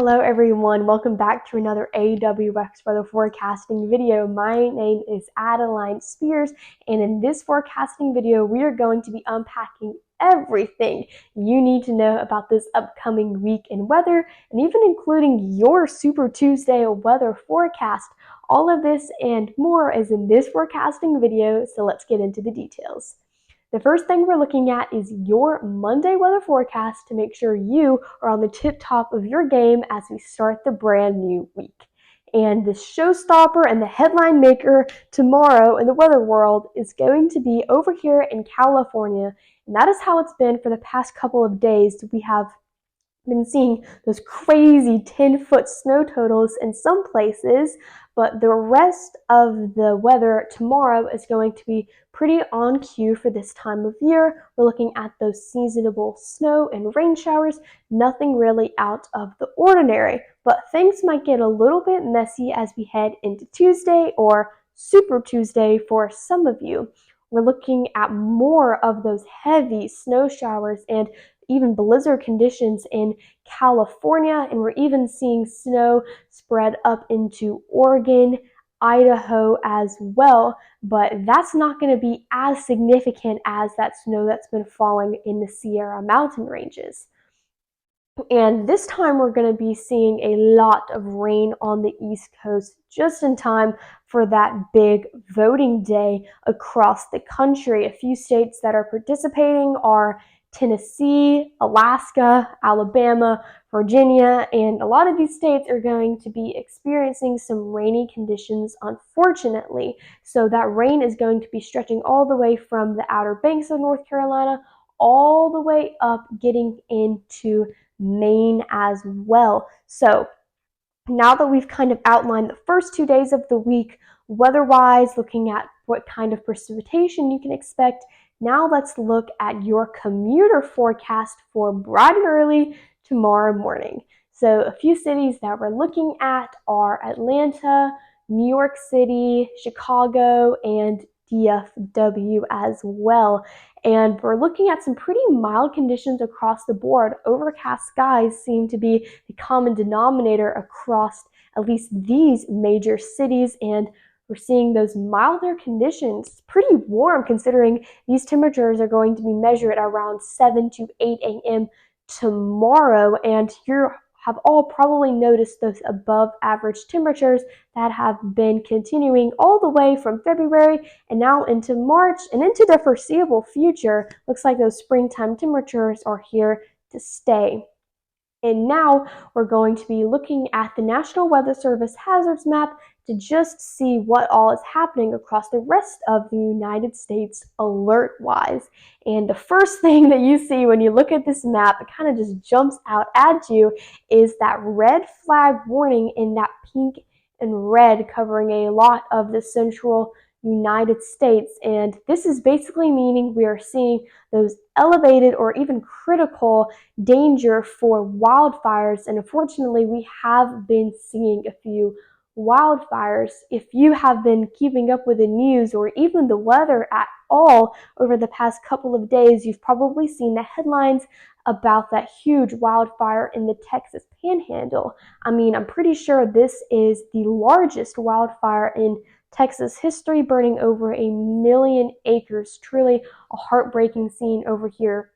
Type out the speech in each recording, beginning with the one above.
Hello everyone, welcome back to another AWX weather forecasting video. My name is Adeline Spears, and in this forecasting video we are going to be unpacking everything you need to know about this upcoming week in weather, and even including your Super Tuesday weather forecast. All of this and more is in this forecasting video, so let's get into the details. The first thing we're looking at is your Monday weather forecast to make sure you are on the tip top of your game as we start the brand new week. And the showstopper and the headline maker tomorrow in the weather world is going to be over here in California. And that is how it's been for the past couple of days. We have been seeing those crazy 10-foot snow totals in some places, but the rest of the weather tomorrow is going to be pretty on cue for this time of year. We're looking at those seasonable snow and rain showers, nothing really out of the ordinary, but things might get a little bit messy as we head into Tuesday or Super Tuesday for some of you. We're looking at more of those heavy snow showers and even blizzard conditions in California, and we're even seeing snow spread up into Oregon, Idaho as well, but that's not going to be as significant as that snow that's been falling in the Sierra Mountain ranges. And this time we're going to be seeing a lot of rain on the East Coast just in time for that big voting day across the country. A few states that are participating are Tennessee, Alaska, Alabama, Virginia, and a lot of these states are going to be experiencing some rainy conditions, unfortunately. So that rain is going to be stretching all the way from the Outer Banks of North Carolina all the way up, getting into Maine as well. So now that we've kind of outlined the first 2 days of the week, weather-wise, looking at what kind of precipitation you can expect, now let's look at your commuter forecast for bright and early tomorrow morning. So a few cities that we're looking at are Atlanta, New York City, Chicago, and DFW as well. And we're looking at some pretty mild conditions across the board. Overcast skies seem to be the common denominator across at least these major cities, and we're seeing those milder conditions. It's pretty warm considering these temperatures are going to be measured at around 7 to 8 a.m. tomorrow, and you have all probably noticed those above average temperatures that have been continuing all the way from February and now into March and into the foreseeable future. Looks like those springtime temperatures are here to stay. And now we're going to be looking at the National Weather Service hazards map to just see what all is happening across the rest of the United States alert-wise. And the first thing that you see when you look at this map, it kind of just jumps out at you, is that red flag warning in that pink and red covering a lot of the central United States. And this is basically meaning we are seeing those elevated or even critical danger for wildfires. And unfortunately, we have been seeing a few wildfires. If you have been keeping up with the news or even the weather at all over the past couple of days, you've probably seen the headlines about that huge wildfire in the Texas Panhandle. I mean, I'm pretty sure this is the largest wildfire in Texas history, burning over 1 million acres. Truly a heartbreaking scene over here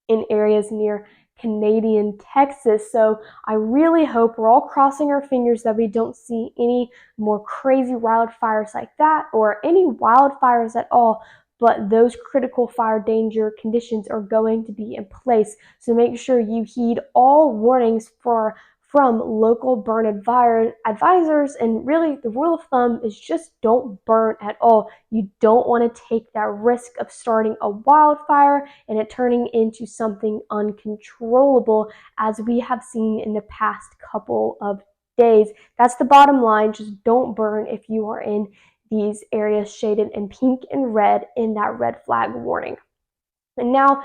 in areas near Canadian Texas. So I really hope, we're all crossing our fingers, that we don't see any more crazy wildfires like that or any wildfires at all. But those critical fire danger conditions are going to be in place. So make sure you heed all warnings from local burn advisors, and really the rule of thumb is just don't burn at all. You don't want to take that risk of starting a wildfire and it turning into something uncontrollable, as we have seen in the past couple of days. That's the bottom line. Just don't burn if you are in these areas shaded in pink and red in that red flag warning. And now,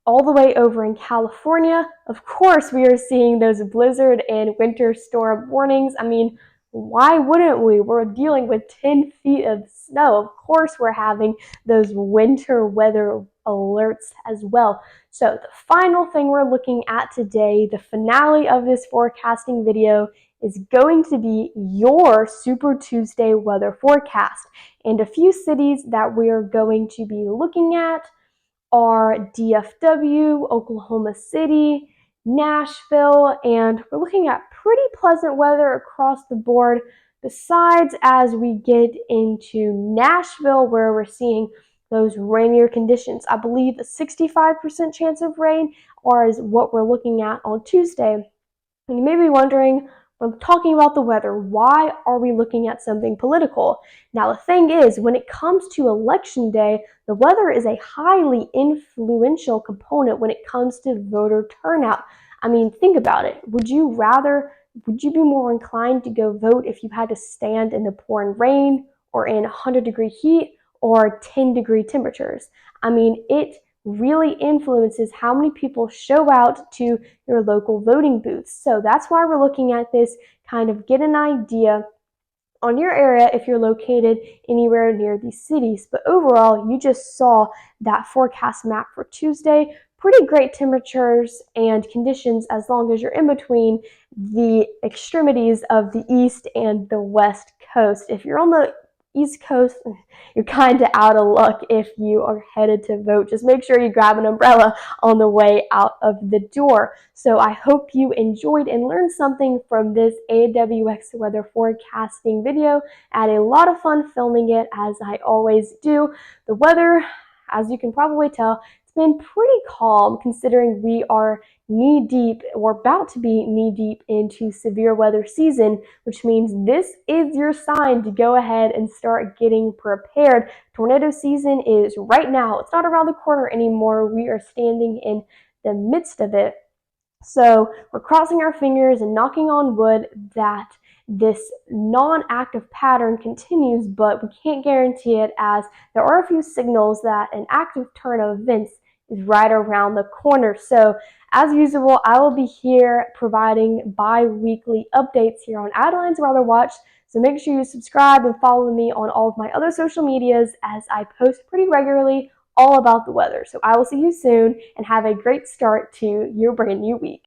all the way over in California, of course, we are seeing those blizzard and winter storm warnings. I mean, Why wouldn't we? We're dealing with 10 feet of snow. Of course, we're having those winter weather alerts as well. So, the final thing we're looking at today, the finale of this forecasting video, is going to be your Super Tuesday weather forecast. And a few cities that we're going to be looking at are DFW, Oklahoma City, Nashville, and we're looking at pretty pleasant weather across the board. Besides, as we get into Nashville, where we're seeing those rainier conditions, I believe a 65% chance of rain, or is what we're looking at on Tuesday. And you may be wondering, we're talking about the weather. Why are we looking at something political? Now, the thing is, when it comes to election day, the weather is a highly influential component when it comes to voter turnout. I mean, think about it. Would you be more inclined to go vote if you had to stand in the pouring rain or in 100-degree heat or 10-degree temperatures? I mean, it really influences how many people show out to your local voting booths. So that's why we're looking at this, kind of get an idea on your area if you're located anywhere near these cities. But overall, you just saw that forecast map for Tuesday. Pretty great temperatures and conditions as long as you're in between the extremities of the east and the west coast. If you're on the East Coast, you're kind of out of luck if you are headed to vote. Just make sure you grab an umbrella on the way out of the door. So I hope you enjoyed and learned something from this AWX weather forecasting video. I had a lot of fun filming it, as I always do. The weather, as you can probably tell, it's been pretty calm considering we are knee-deep, or about to be knee-deep into severe weather season, which means this is your sign to go ahead and start getting prepared. Tornado season is right now. It's not around the corner anymore. We are standing in the midst of it. So we're crossing our fingers and knocking on wood that this non-active pattern continues, but we can't guarantee it, as there are a few signals that an active turn of events is right around the corner. So as usual, I will be here providing bi-weekly updates here on Adeline's Weather Watch. So make sure you subscribe and follow me on all of my other social medias, as I post pretty regularly all about the weather. So I will see you soon, and have a great start to your brand new week.